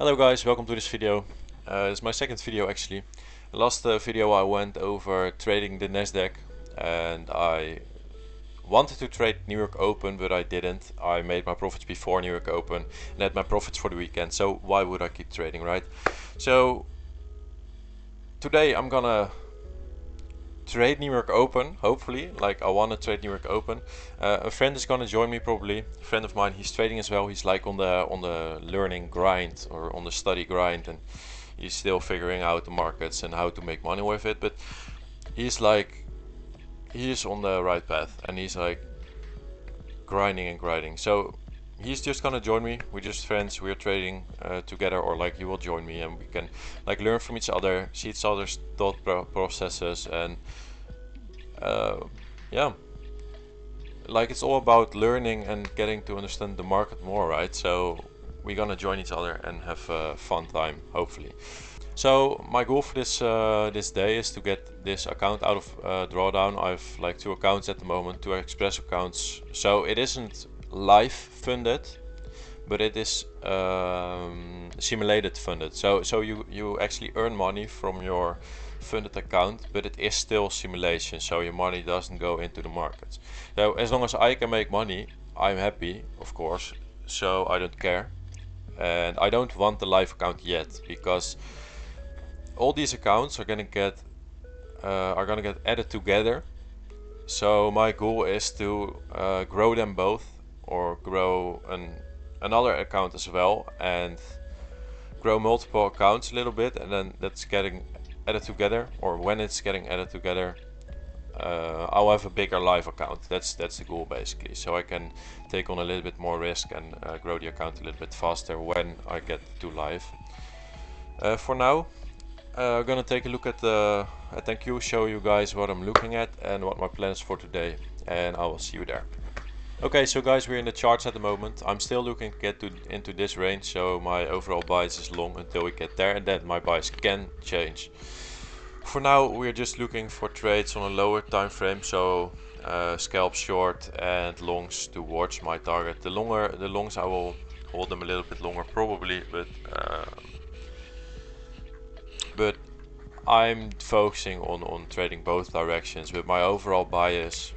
Hello guys, welcome to this video. It's my second video actually. The last video I went over trading the Nasdaq and I wanted to trade New York Open but I didn't. I made my profits before New York Open and had my profits for the weekend, so why would I keep trading, right? So today I'm gonna trade New York Open, hopefully. Like, I want to trade New York Open. A friend is gonna join me probably. A friend of mine, he's trading as well. He's like on the learning grind or on the study grind, and he's still figuring out the markets and how to make money with it. But he's on the right path, and he's like grinding and grinding. So he's just gonna join me. We're just friends. We're trading together, or like he will join me, and we can like learn from each other, see each other's thought processes, and yeah, like it's all about learning and getting to understand the market more, right? So we're gonna join each other and have a fun time, hopefully. So my goal for this day is to get this account out of drawdown. I have like 2 accounts at the moment, 2 express accounts. So it isn't live funded, but it is simulated funded. So you actually earn money from your funded account, but it is still simulation, so your money doesn't go into the markets. So as long as I can make money, I'm happy, of course, so I don't care. And I don't want the live account yet, because all these accounts are gonna get added together. So my goal is to grow them both, or grow another account as well, and grow multiple accounts a little bit, and then that's getting added together, or when it's getting added together, I'll have a bigger live account. That's the goal basically, so I can take on a little bit more risk and grow the account a little bit faster when I get to live. For now, I'm gonna take a look at the ThanQ, show you guys what I'm looking at and what my plans for today, and I will see you there. Okay, so guys, we're in the charts at the moment. I'm still looking to get into this range, so my overall bias is long until we get there, and then my bias can change. For now, we're just looking for trades on a lower time frame, so scalp short and longs towards my target. The longs I will hold them a little bit longer probably, but I'm focusing on trading both directions with my overall bias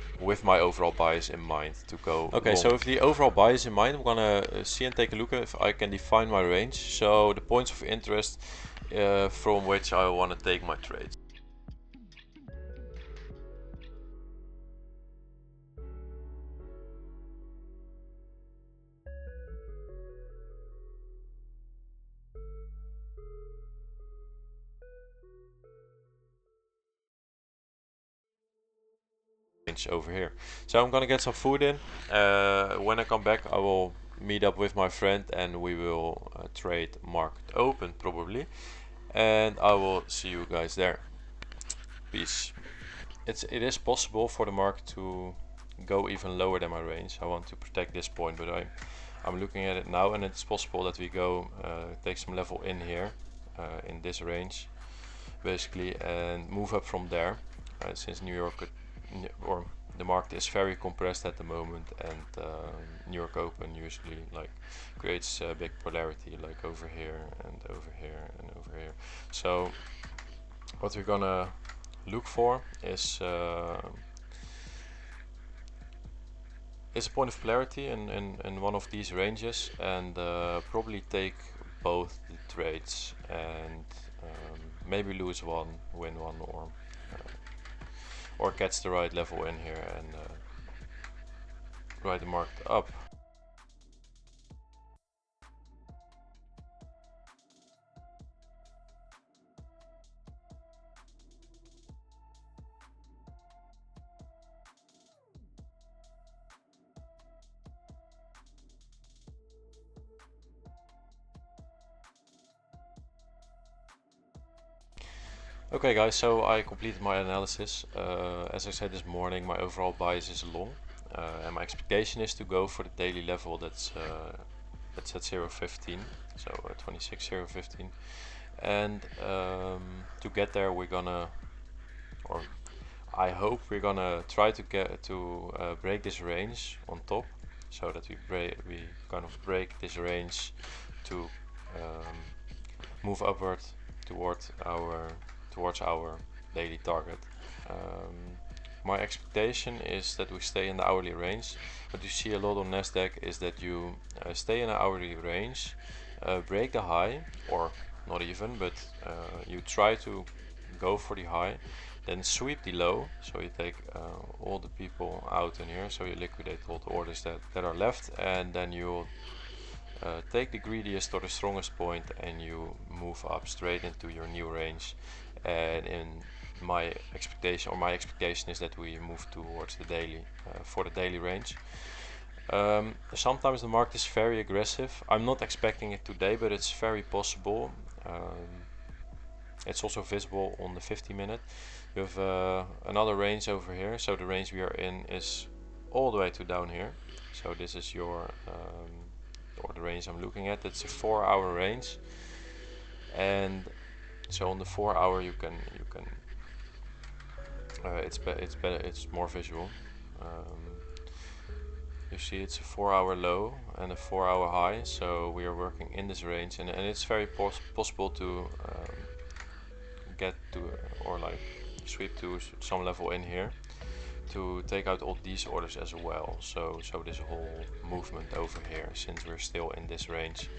in mind to go okay long. So with the overall bias in mind, I'm gonna see and take a look if I can define my range, so the points of interest from which I want to take my trades. Over here, so I'm gonna get some food in. When I come back, I will meet up with my friend and we will trade market open probably, and I will see you guys there. Peace. It is possible for the market to go even lower than my range. I want to protect this point, but I'm looking at it now, and it's possible that we go take some level in here in this range basically, and move up from there, since New York or the market is very compressed at the moment, and New York Open usually like creates a big polarity, like over here and over here and over here. So what we're gonna look for is a point of polarity in one of these ranges, and probably take both the trades, and maybe lose one, win one, or catch the right level in here and ride the market up. Okay guys, so I completed my analysis. As I said this morning, my overall bias is long, and my expectation is to go for the daily level that's at 0.15, so 26.015, and to get there we're gonna, or I hope we're gonna try to get to break this range on top, so that we kind of break this range to move upward towards our daily target. My expectation is that we stay in the hourly range. What you see a lot on Nasdaq is that you stay in the hourly range, break the high, or not even, but you try to go for the high, then sweep the low, so you take all the people out in here, so you liquidate all the orders that are left, and then you take the greediest or the strongest point and you move up straight into your new range. And in my expectation is that we move towards the daily for the daily range. Sometimes the market is very aggressive. I'm not expecting it today, but it's very possible. It's also visible on the 50-minute. You have another range over here, so the range we are in is all the way to down here. So this is your or the range I'm looking at. It's a 4-hour range, and so on the 4-hour you can it's better, it's more visual. You see it's a 4-hour low and a 4-hour high, so we are working in this range, and it's very possible to get to or like sweep to some level in here to take out all these orders as well. So this whole movement over here, since we're still in this range.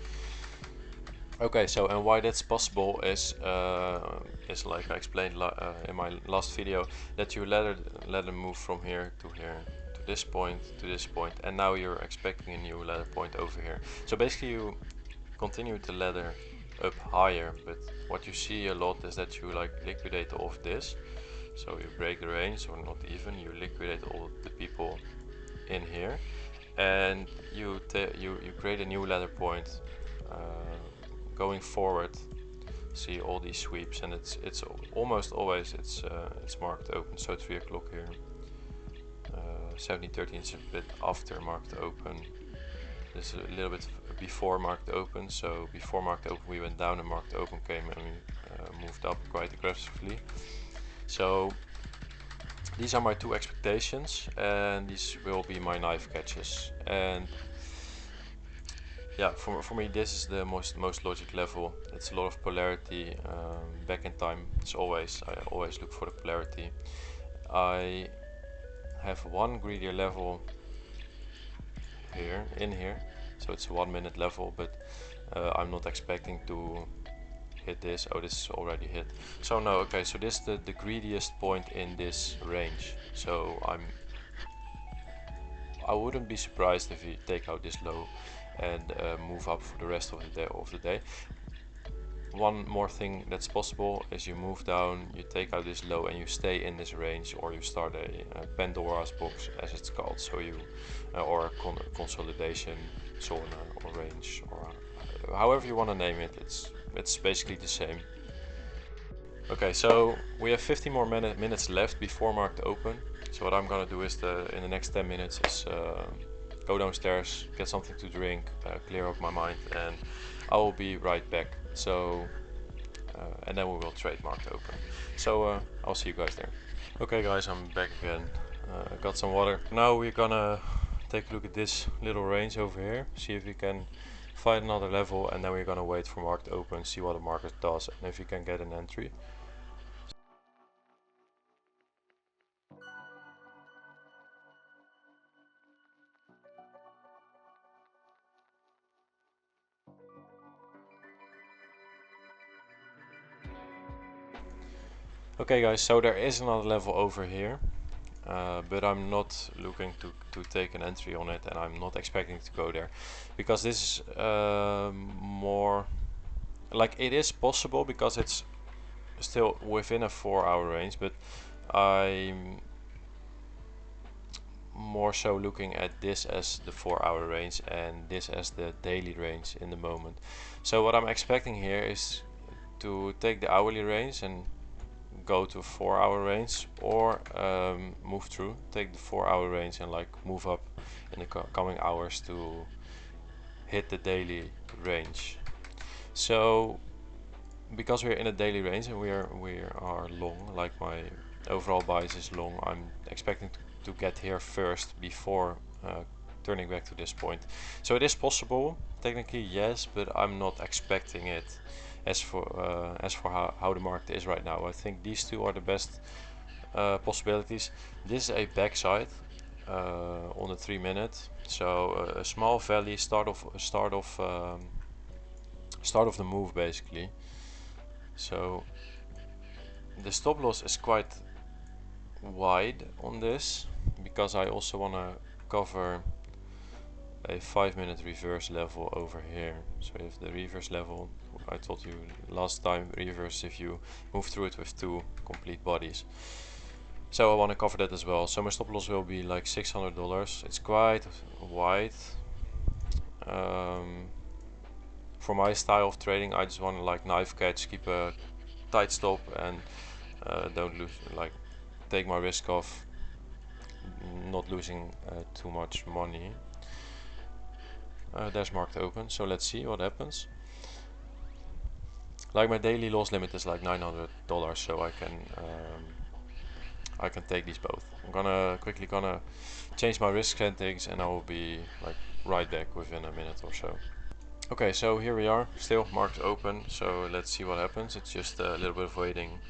Okay, so and why that's possible is like I explained in my last video, that you let it move from here to here, to this point, and now you're expecting a new ladder point over here. So basically you continue the ladder up higher, but what you see a lot is that you like liquidate all of this. So you break the range, or not even, you liquidate all the people in here, and you create a new ladder point going forward. See all these sweeps, and it's almost always it's market open. So 3 o'clock here, 17:13 is a bit after market open. This is a little bit before market open. So before market open we went down, and market open came and we moved up quite aggressively. So these are my two expectations, and these will be my knife catches. And yeah, for me this is the most logic level. It's a lot of polarity. Back in time, I always look for the polarity. I have one greedier level here, so it's a 1 minute level, but I'm not expecting to hit this. Oh, this is already hit. So no, okay, so this is the greediest point in this range. So I wouldn't be surprised if you take out this low and move up for the rest of the day. One more thing that's possible is you move down, you take out this low, and you stay in this range, or you start a Pandora's box, as it's called. So you or consolidation zone or range, or however you want to name it. It's basically the same. Okay, so we have 50 more minutes left before market open. So what I'm gonna do is in the next 10 minutes is go downstairs, get something to drink, clear up my mind, and I will be right back. So and then we will trade market open. So I'll see you guys there. Okay guys, I'm back again. Got some water. Now we're gonna take a look at this little range over here, see if we can find another level, and then we're gonna wait for market open, see what the market does, and if you can get an entry. Okay guys, so there is another level over here, but I'm not looking to take an entry on it, and I'm not expecting to go there, because this is more like, it is possible because it's still within a 4-hour range, but I'm more so looking at this as the 4-hour range and this as the daily range in the moment. So what I'm expecting here is to take the hourly range and go to 4-hour range, or move through, take the 4-hour range and like move up in the coming hours to hit the daily range. So because we're in a daily range and we are long, like my overall bias is long, I'm expecting to get here first before turning back to this point. So it is possible, technically yes, but I'm not expecting it. as for how the market is right now. I think these two are the best possibilities. This is a backside on the 3 minute, so a small valley, start of the move basically. So the stop loss is quite wide on this because I also want to cover a 5 minute reverse level over here. So if the reverse level, I told you last time, reverse if you move through it with two complete bodies. So I want to cover that as well. So my stop loss will be like $600. It's quite wide. For my style of trading, I just want to like knife catch, keep a tight stop, and don't lose, like take my risk off, not losing too much money. There's market open, so let's see what happens. Like my daily loss limit is like $900, so I can take these both. I'm quickly gonna change my risk settings, and I will be like right back within a minute or so. Okay, so here we are, still market open, so let's see what happens. It's just a little bit of waiting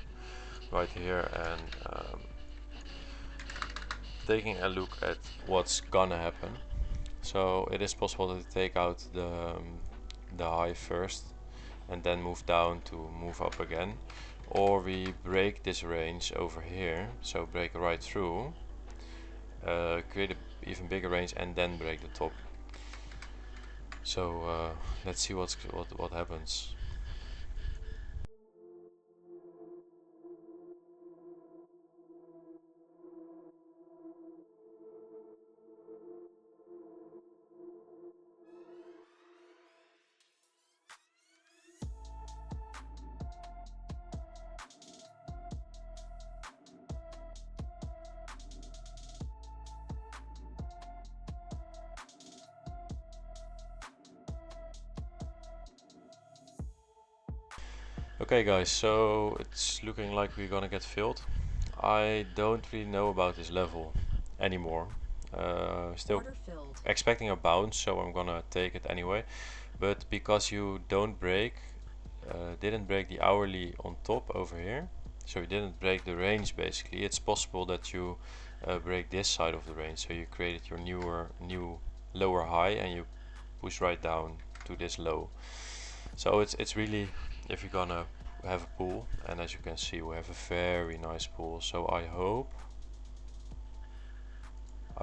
right here and taking a look at what's gonna happen. So it is possible to take out the high first and then move down to move up again, or we break this range over here, so break right through, create an even bigger range and then break the top. So let's see what happens. Okay guys, so it's looking like we're gonna get filled. I don't really know about this level anymore. Still expecting a bounce, so I'm gonna take it anyway. But because you didn't break the hourly on top over here, so you didn't break the range basically, it's possible that you break this side of the range. So you created your new lower high and you push right down to this low. So it's really, if you're gonna have a pool, and as you can see we have a very nice pool, so I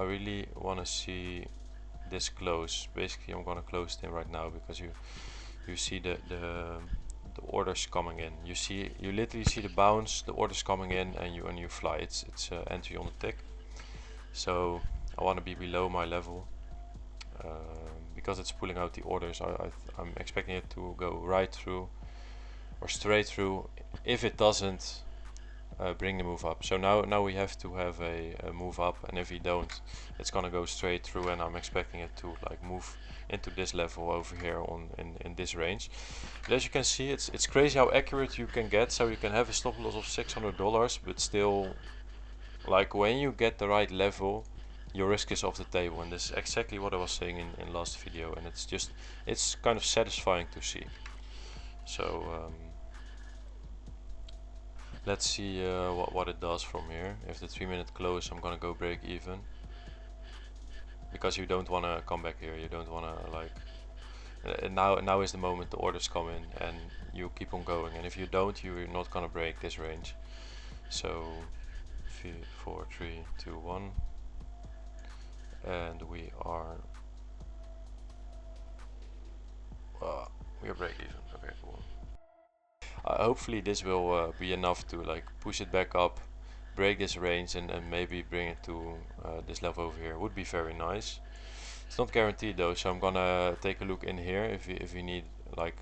really want to see this close. Basically I'm gonna close it in right now because you see the orders coming in. You literally see the bounce, the orders coming in, and you fly. It's entry on the tick. So I want to be below my level. Because it's pulling out the orders, I'm expecting it to go right through or straight through. If it doesn't, bring the move up. So now we have to have a move up, and if we don't, it's gonna go straight through, and I'm expecting it to like move into this level over here in this range. But as you can see, it's crazy how accurate you can get. So you can have a stop loss of $600, but still, like when you get the right level, your risk is off the table, and this is exactly what I was saying in last video, and it's kind of satisfying to see. So let's see what it does from here. If the 3 minute close, I'm gonna go break even, because you don't want to come back here. You don't want to like now is the moment the orders come in and you keep on going, and if you don't, you're not gonna break this range. So 4 3 2 1, and we are break even. Okay, cool. Hopefully this will be enough to like push it back up, break this range, and maybe bring it to this level over here. Would be very nice. It's not guaranteed though, so I'm gonna take a look in here if we need like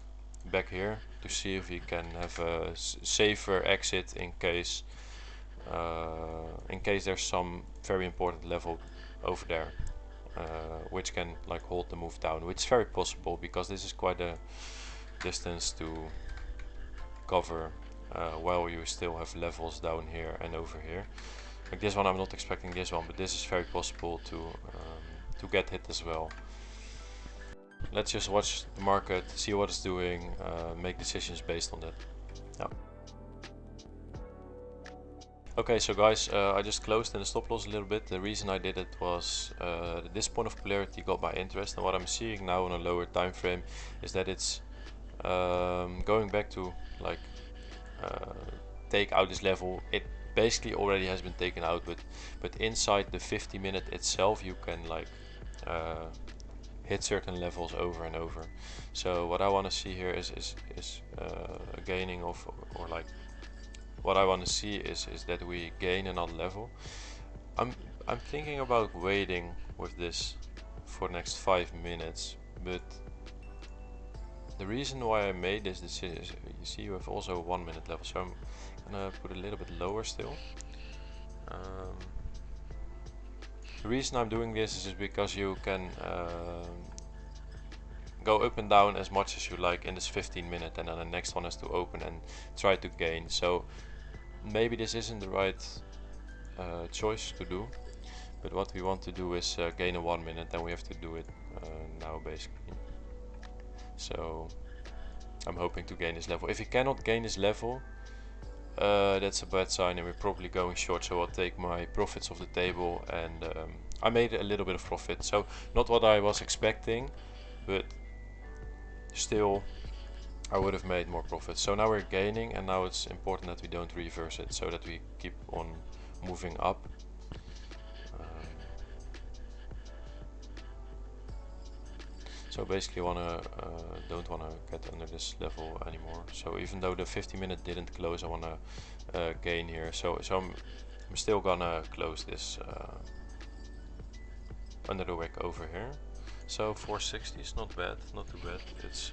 back here to see if we can have a safer exit in case there's some very important level over there, which can like hold the move down, which is very possible because this is quite a distance to cover while you still have levels down here and over here. Like this one, I'm not expecting this one, but this is very possible to get hit as well. let's just watch the market, see what it's doing, make decisions based on that. Yeah. Okay, so guys, I just closed in the stop loss a little bit. The reason I did it was this point of polarity got my interest, and what I'm seeing now on a lower time frame is that it's going back to like take out this level. It basically already has been taken out, but inside the 50-minute itself you can like hit certain levels over and over. So what I want to see here is a gaining of, or like what I want to see is that we gain another level. I'm thinking about waiting with this for the next 5 minutes, but the reason why I made this decision is, you see, you have also a 1 minute level, so I'm gonna put a little bit lower still. The reason I'm doing this is because you can go up and down as much as you like in this 15-minute, and then the next one has to open and try to gain. So maybe this isn't the right choice to do, but what we want to do is gain a 1 minute, and we have to do it now basically. So I'm hoping to gain this level. If you cannot gain this level, that's a bad sign, and we're probably going short. So I'll take my profits off the table, and I made a little bit of profit. So not what I was expecting, but still I would have made more profit. So now we're gaining, and now it's important that we don't reverse it, so that we keep on moving up. So basically don't wanna get under this level anymore. So even though the 50-minute didn't close, I wanna gain here. So I'm still gonna close this under the wick over here. So 460 is not bad, not too bad. It's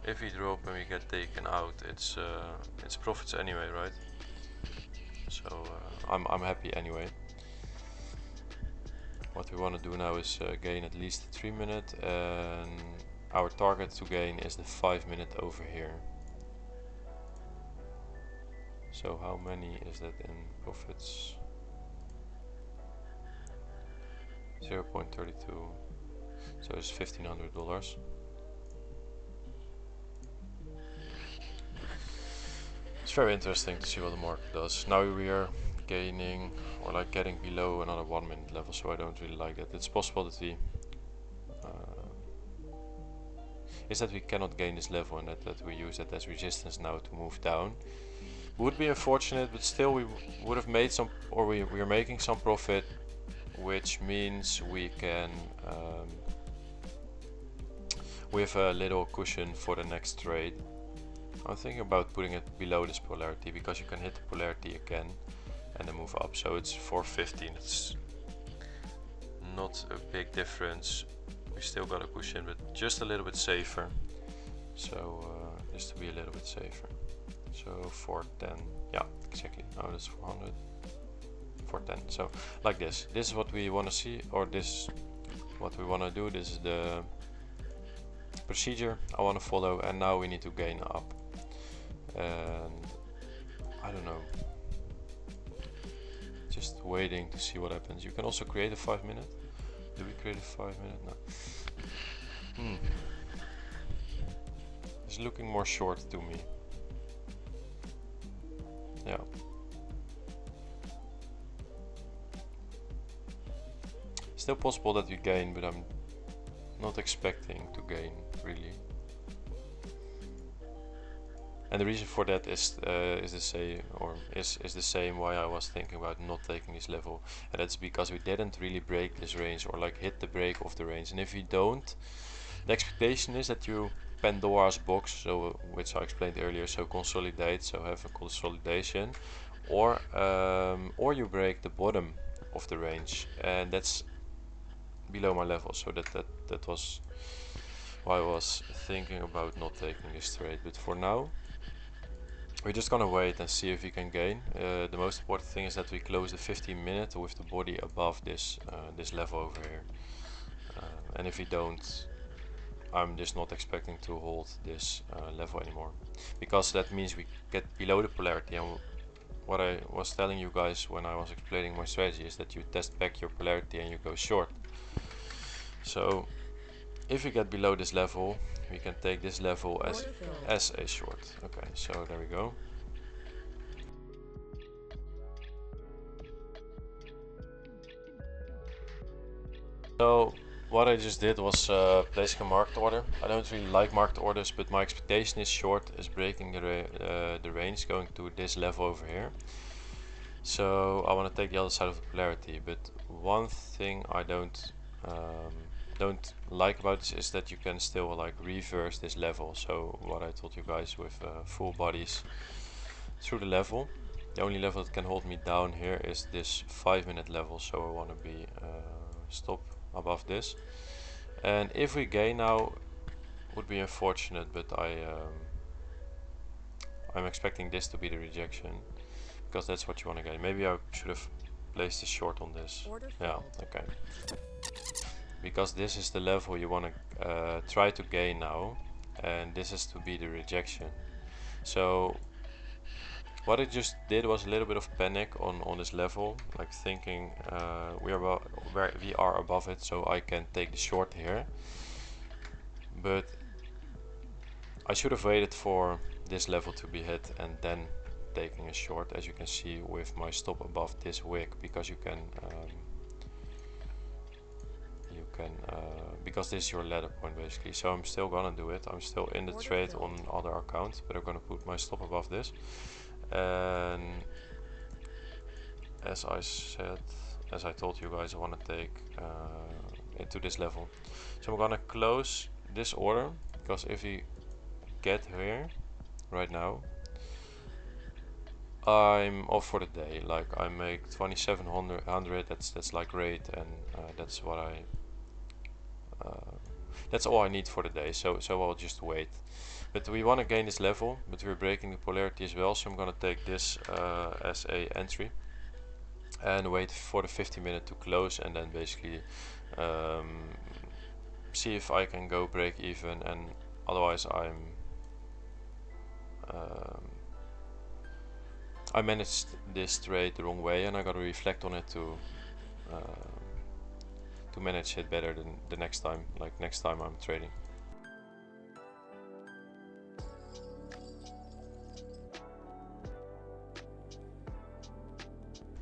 if we drop and we get taken out, it's profits anyway, right? So I'm happy anyway. What we want to do now is gain at least the 3-minute, and our target to gain is the 5-minute over here. So how many is that in profits? 0.32, so it's $1,500. It's very interesting to see what the market does. Now we are gaining, or like getting below another 1 minute level, so I don't really like that. It's possible that we cannot gain this level, and that we use that as resistance now to move down. Would be unfortunate, but still we would have made some, or we are making some profit, which means we can we have a little cushion for the next trade. I'm thinking about putting it below this polarity, because you can hit the polarity again and then move up. So it's 415. It's not a big difference. We still got a cushion, but just a little bit safer. So just to be a little bit safer. So 410. Yeah, exactly. Now that's 400. 410. So like this. This is what we want to see, or this what we want to do. This is the procedure I want to follow, and now we need to gain up. And I don't know, just waiting to see what happens. You can also create a 5-minute. Do we create a 5-minute? No. It's looking more short to me. Yeah. Still possible that we gain, but I'm not expecting to gain really. And the reason for that is the same why I was thinking about not taking this level, and that's because we didn't really break this range, or like hit the break of the range. And if you don't, the expectation is that you Pandora's box, so which I explained earlier, so consolidate, so have a consolidation, or you break the bottom of the range, and that's below my level. So that was why I was thinking about not taking this trade. But for now, we're just gonna wait and see if we can gain. The most important thing is that we close the 15-minute with the body above this this level over here. And if we don't, I'm just not expecting to hold this level anymore, because that means we get below the polarity. And what I was telling you guys when I was explaining my strategy is that you test back your polarity and you go short. So if we get below this level, we can take this level as a short. Okay, so there we go. So what I just did was placing a market order. I don't really like market orders, but my expectation is short is breaking the range going to this level over here. So I want to take the other side of the polarity, but one thing I don't like about this is that you can still like reverse this level. So what I told you guys with full bodies through the level. The only level that can hold me down here is this 5-minute level, so I want to be stop above this. And if we gain now, would be unfortunate, but I'm expecting this to be the rejection, because that's what you want to gain. Maybe I should have placed a short on this. Yeah, okay. Because this is the level you want to try to gain now, and this is to be the rejection. So what I just did was a little bit of panic on this level, like thinking we are above it, so I can take the short here. But I should have waited for this level to be hit and then taking a short, as you can see with my stop above this wick, because you can because this is your ladder point basically. So I'm still gonna do it. I'm still in the trade on other account, but I'm gonna put my stop above this. And as I told you guys, I want to take into this level. So I'm gonna close this order, because if we get here right now, I'm off for the day. Like I make 2700. That's like great, and that's what that's all I need for the day. So I'll just wait. But we want to gain this level, but we're breaking the polarity as well. So I'm gonna take this as a entry and wait for the 50-minute to close, and then basically see if I can go break even, and otherwise I managed this trade the wrong way, and I gotta reflect on it to manage it better than the next time, like next time I'm trading.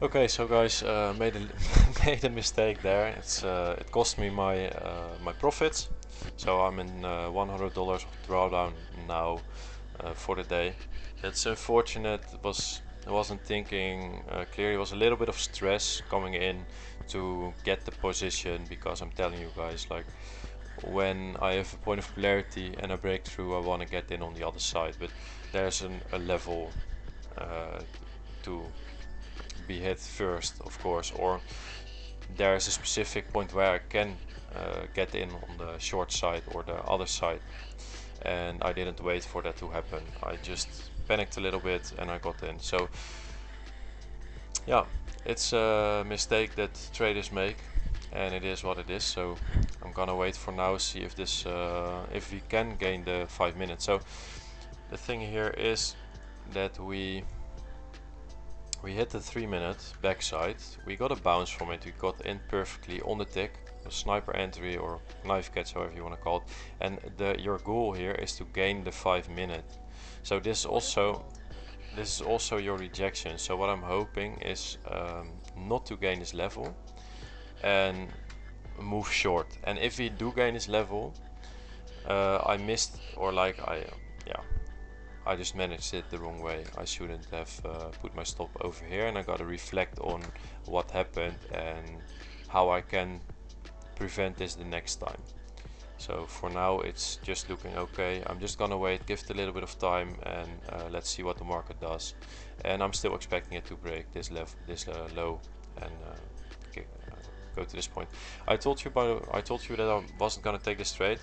Okay, so guys, made a mistake there. It cost me my my profits. So I'm in $100 of drawdown now for the day. It's unfortunate. I wasn't thinking clearly. It was a little bit of stress coming in to get the position, because I'm telling you guys, like when I have a point of polarity and a breakthrough, I want to get in on the other side. But there's a level to be hit first, of course, or there's a specific point where I can get in on the short side or the other side, and I didn't wait for that to happen. I just panicked a little bit and I got in. So yeah, it's a mistake that traders make, and it is what it is. So I'm gonna wait for now, see if this if we can gain the 5 minutes. So the thing here is that we hit the 3-minute backside. We got a bounce from it. We got in perfectly on the tick, a sniper entry or knife catch, however you want to call it. And your goal here is to gain the 5-minute. So this is also your rejection. So what I'm hoping is not to gain this level and move short. And if we do gain this level, I missed, or like I just managed it the wrong way. I shouldn't have put my stop over here, and I gotta reflect on what happened and how I can prevent this the next time. So for now it's just looking okay. I'm just gonna wait, give it a little bit of time, and let's see what the market does. And I'm still expecting it to break this low and go to this point. I told you that I wasn't gonna take this trade,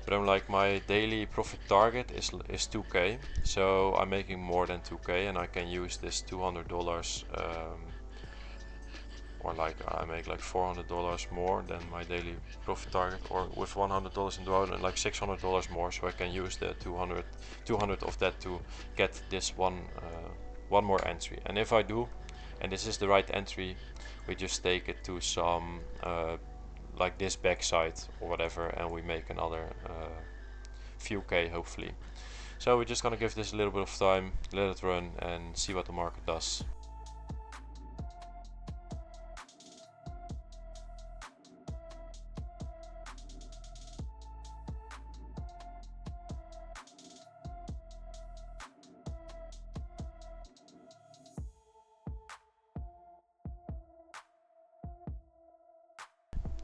but I'm like, my daily profit target is 2k, so I'm making more than 2k, and I can use this $200 or like I make like $400 more than my daily profit target, or with $100 in drawdown, like $600 more, so I can use the 200 of that to get this one more entry. And if I do, and this is the right entry, we just take it to some like this backside or whatever, and we make another few K hopefully. So we're just gonna give this a little bit of time, let it run, and see what the market does.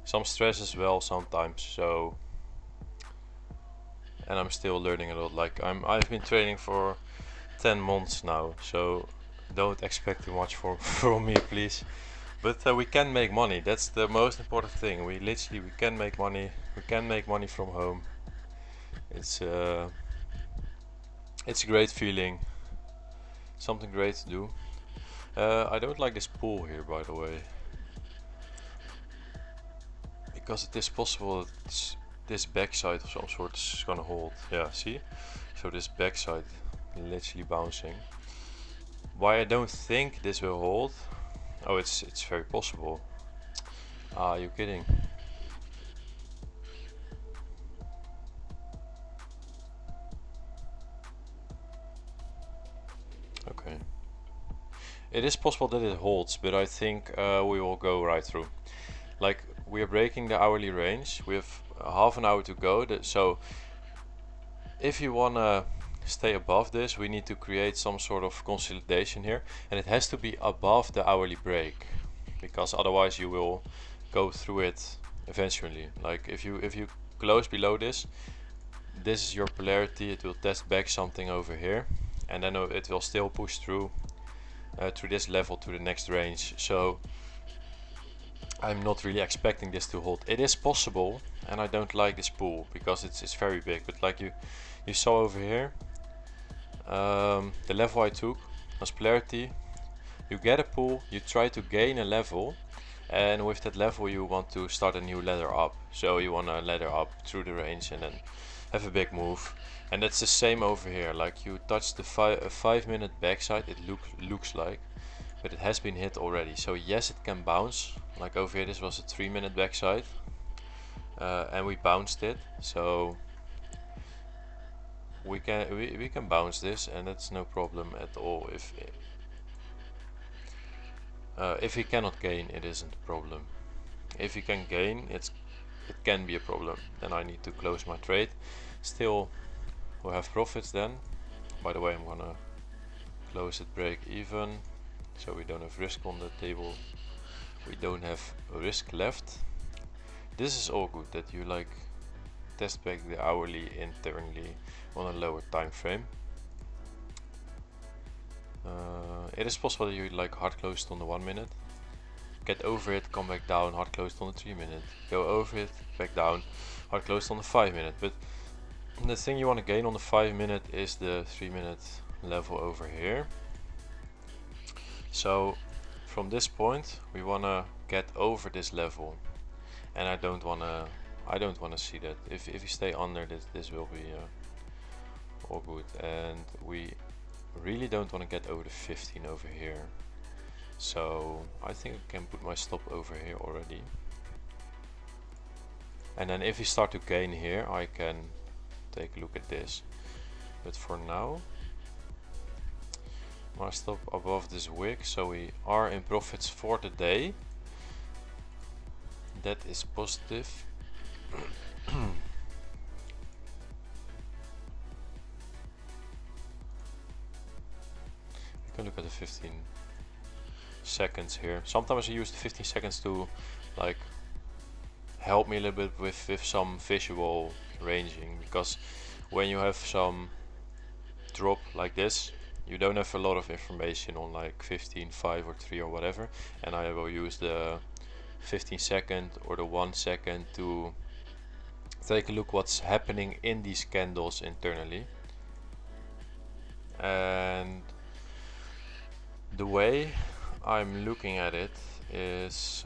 Some stress as well sometimes, so, and I'm still learning a lot. Like I've been trading for 10 months now, so don't expect too much from me, please. But we can make money. That's the most important thing. We can make money. We can make money from home. It's a great feeling. Something great to do. I don't like this pool here, by the way, because it is possible that this backside of some sort is gonna hold. Yeah, see? So this backside literally bouncing. Why I don't think this will hold? Oh, it's very possible. Are you kidding? Okay. It is possible that it holds, but I think we will go right through. Like, we are breaking the hourly range. We have half an hour to go. So if you wanna stay above this, we need to create some sort of consolidation here, and it has to be above the hourly break, because otherwise you will go through it eventually. Like if you close below this is your polarity. It will test back something over here, and then it will still push through this level to the next range. So I'm not really expecting this to hold. It is possible, and I don't like this pool because it's very big. But like you saw over here, the level I took was polarity. You get a pool, you try to gain a level, and with that level you want to start a new ladder up. So you want to ladder up through the range and then have a big move. And that's the same over here. Like you touch the 5 minute backside, it looks like, but it has been hit already. So yes, it can bounce. Like over here, this was a 3 minute backside, and we bounced it. So we can bounce this, and that's no problem at all. If we cannot gain, it isn't a problem. If we can gain, it can be a problem. Then I need to close my trade. Still, we'll have profits then. By the way, I'm gonna close it break even, so we don't have risk on the table. We don't have risk left. This is all good that you like test back the hourly internally on a lower time frame. It is possible that you like hard closed on the 1 minute, get over it, come back down, hard closed on the 3 minute, go over it, back down, hard closed on the 5 minute. But the thing you want to gain on the 5 minute is the 3 minute level over here. So from this point we want to get over this level, and I don't want to see that. If you stay under this will be all good, and we really don't want to get over the 15 over here. So I think I can put my stop over here already, and then if we start to gain here I can take a look at this. But for now, my stop above this wick, so we are in profits for the day. That is positive. You can look at the 15 seconds here. Sometimes I use the 15 seconds to like help me a little bit with some visual ranging, because when you have some drop like this, you don't have a lot of information on like 15, 5 or 3 or whatever, and I will use the 15 second or the 1 second to take a look what's happening in these candles internally. And the way I'm looking at it is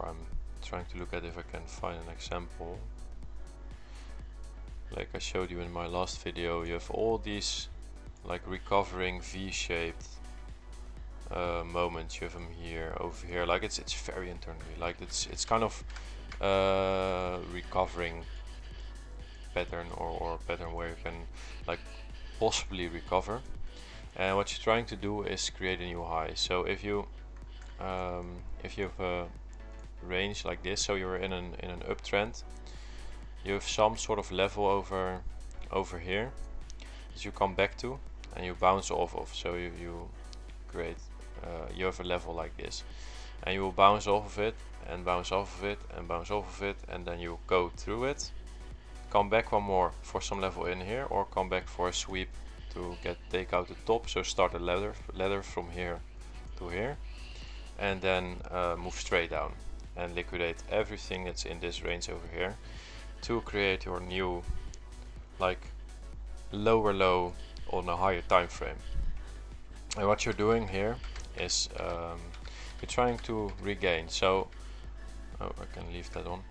I'm trying to look at if I can find an example. Like I showed you in my last video, you have all these like recovering V-shaped moments. You have them here, over here. Like it's very internally. Like it's kind of recovering pattern or pattern where you can like possibly recover. And what you're trying to do is create a new high. So if you have a range like this, so you're in an uptrend, you have some sort of level over here that you come back to and you bounce off of. So you create you have a level like this, and you will bounce off of it and bounce off of it and bounce off of it, and then you go through it, come back one more for some level in here, or come back for a sweep to take out the top. So start a ladder from here to here, and then move straight down and liquidate everything that's in this range over here to create your new like lower low on a higher time frame. And what you're doing here is you're trying to regain. So I can leave that on.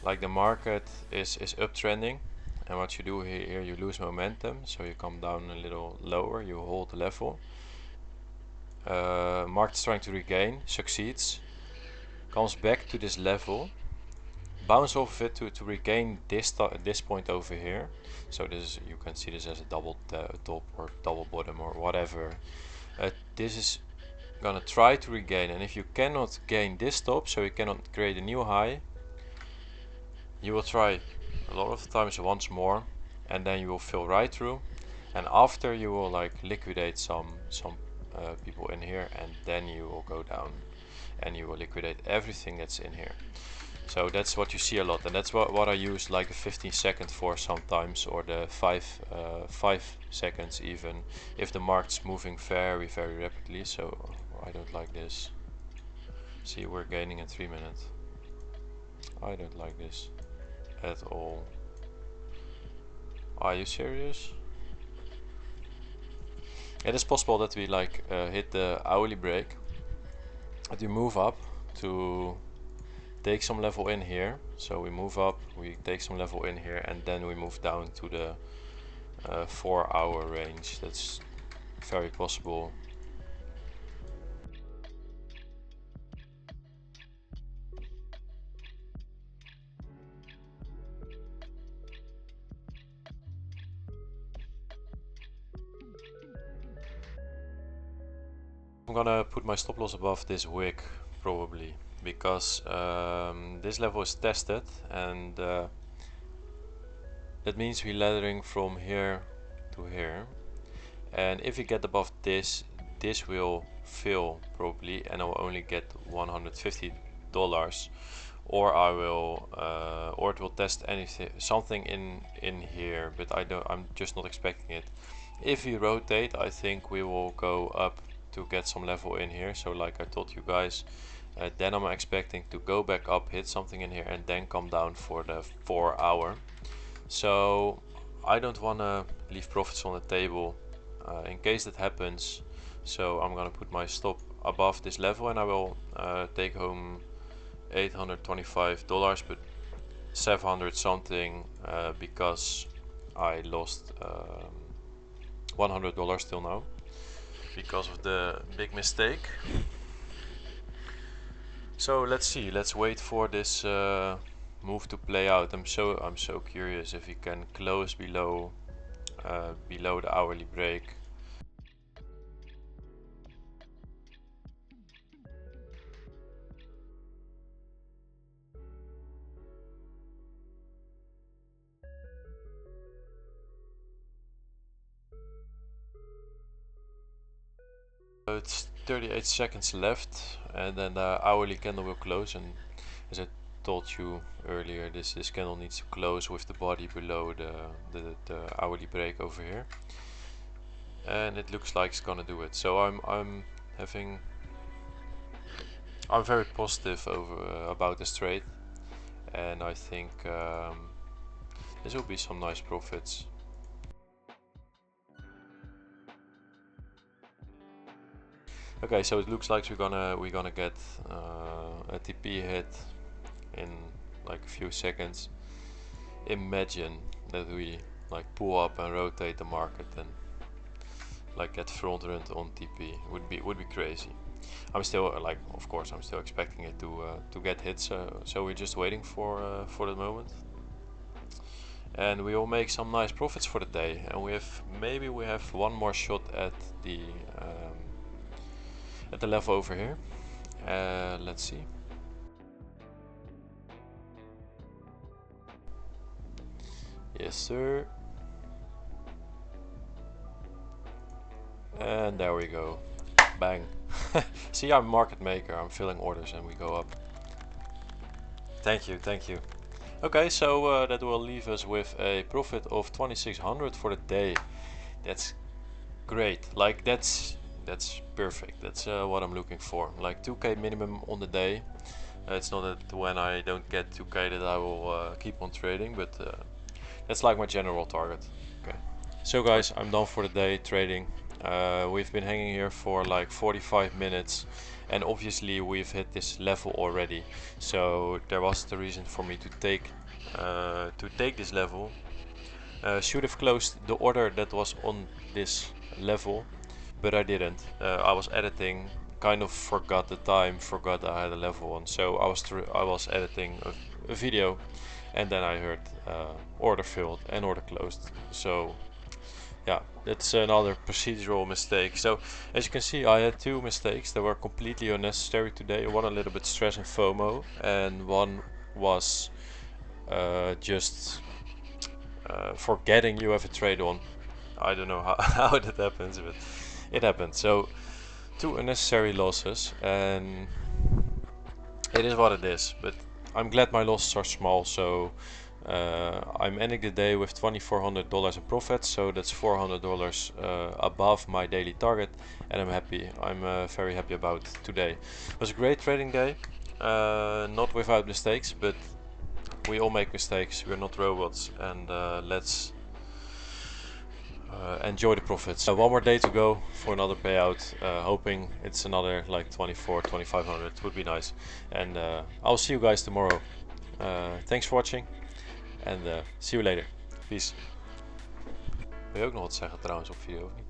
Like the market is uptrending, and what you do here, you lose momentum, so you come down a little lower, you hold the level. Market's trying to regain, succeeds, comes back to this level, bounce off of it to regain this point over here. So this, you can see this as a double top or double bottom or whatever. This is gonna try to regain, and if you cannot gain this top, so you cannot create a new high, you will try a lot of times once more, and then you will fill right through, and after you will like liquidate some people in here, and then you will go down and you will liquidate everything that's in here. So that's what you see a lot, and that's what I use like the 15 seconds for sometimes, or the 5 seconds even, if the market's moving very rapidly. So I don't like this. See, we're gaining in 3 minutes. I don't like this at all. Are you serious? It is possible that we like hit the hourly break, that we move up to take some level in here. So we move up, we take some level in here, and then we move down to the 4-hour range. That's very possible. I'm gonna put my stop loss above this wick probably, because this level is tested, and that means we're laddering from here to here, and if we get above this, this will fill probably, and I will only get $150, or I will or it will test something in here, but I'm just not expecting it. If we rotate, I think we will go up to get some level in here. So like I told you guys, then I'm expecting to go back up, hit something in here, and then come down for the 4-hour. So I don't want to leave profits on the table in case that happens. So I'm gonna put my stop above this level, and I will take home $825, but 700 something because I lost $100 till now because of the big mistake. So let's see, let's wait for this move to play out. I'm so curious if we can close below the hourly break. So it's 38 seconds left, and then the hourly candle will close, and as I told you earlier, this candle needs to close with the body below the hourly break over here, and it looks like it's gonna do it. So I'm very positive about this trade, and I think this will be some nice profits. Okay, so it looks like we're gonna get a TP hit in like a few seconds. Imagine that we like pull up and rotate the market, and like get front run on TP would be crazy. I'm still of course I'm still expecting it to get hit, so we're just waiting for the moment. And we will make some nice profits for the day, and maybe we have one more shot at the level over here. Let's see. Yes, sir. And there we go. Bang. See, I'm market maker. I'm filling orders and we go up. Thank you, thank you. Okay, so that will leave us with a profit of 2600 for the day. That's great. Like that's perfect. That's what I'm looking for. Like 2k minimum on the day. It's not that when I don't get 2k that I will keep on trading, but that's like my general target. Okay. So guys, I'm done for the day trading. We've been hanging here for like 45 minutes, and obviously we've hit this level already. So there was the reason for me to take this level. Should have closed the order that was on this level, but I didn't. I was editing, kind of forgot the time, forgot I had a level on. So I was editing a video, and then I heard order filled and order closed. So yeah, that's another procedural mistake. So as you can see, I had two mistakes that were completely unnecessary today. One a little bit stress and FOMO, and one was just forgetting you have a trade on. I don't know how that happens, but it happened. So two unnecessary losses, and it is what it is. But I'm glad my losses are small, so I'm ending the day with $2,400 in profit, so that's $400 above my daily target, and I'm happy. I'm very happy about today. It was a great trading day, not without mistakes, but we all make mistakes. We're not robots, and let's enjoy the profits. One more day to go for another payout, hoping it's another like 2,500 would be nice. And I'll see you guys tomorrow. Thanks for watching, and see you later. Peace. Wil je ook nog wat zeggen trouwens op video of niet?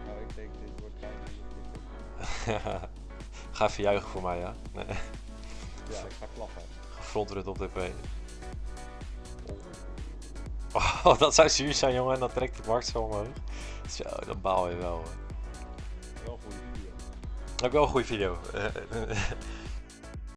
Nou, ik denk dit wordt bijna. Ga even juichen voor mij, ja? Nee. Ja, ik ga klappen. Frontrut op TP. Oh, dat zou zuur zijn, jongen, en dan trekt de markt zo omhoog. Zo, dan baal je wel. Wel een goede video. Ook wel een goede video.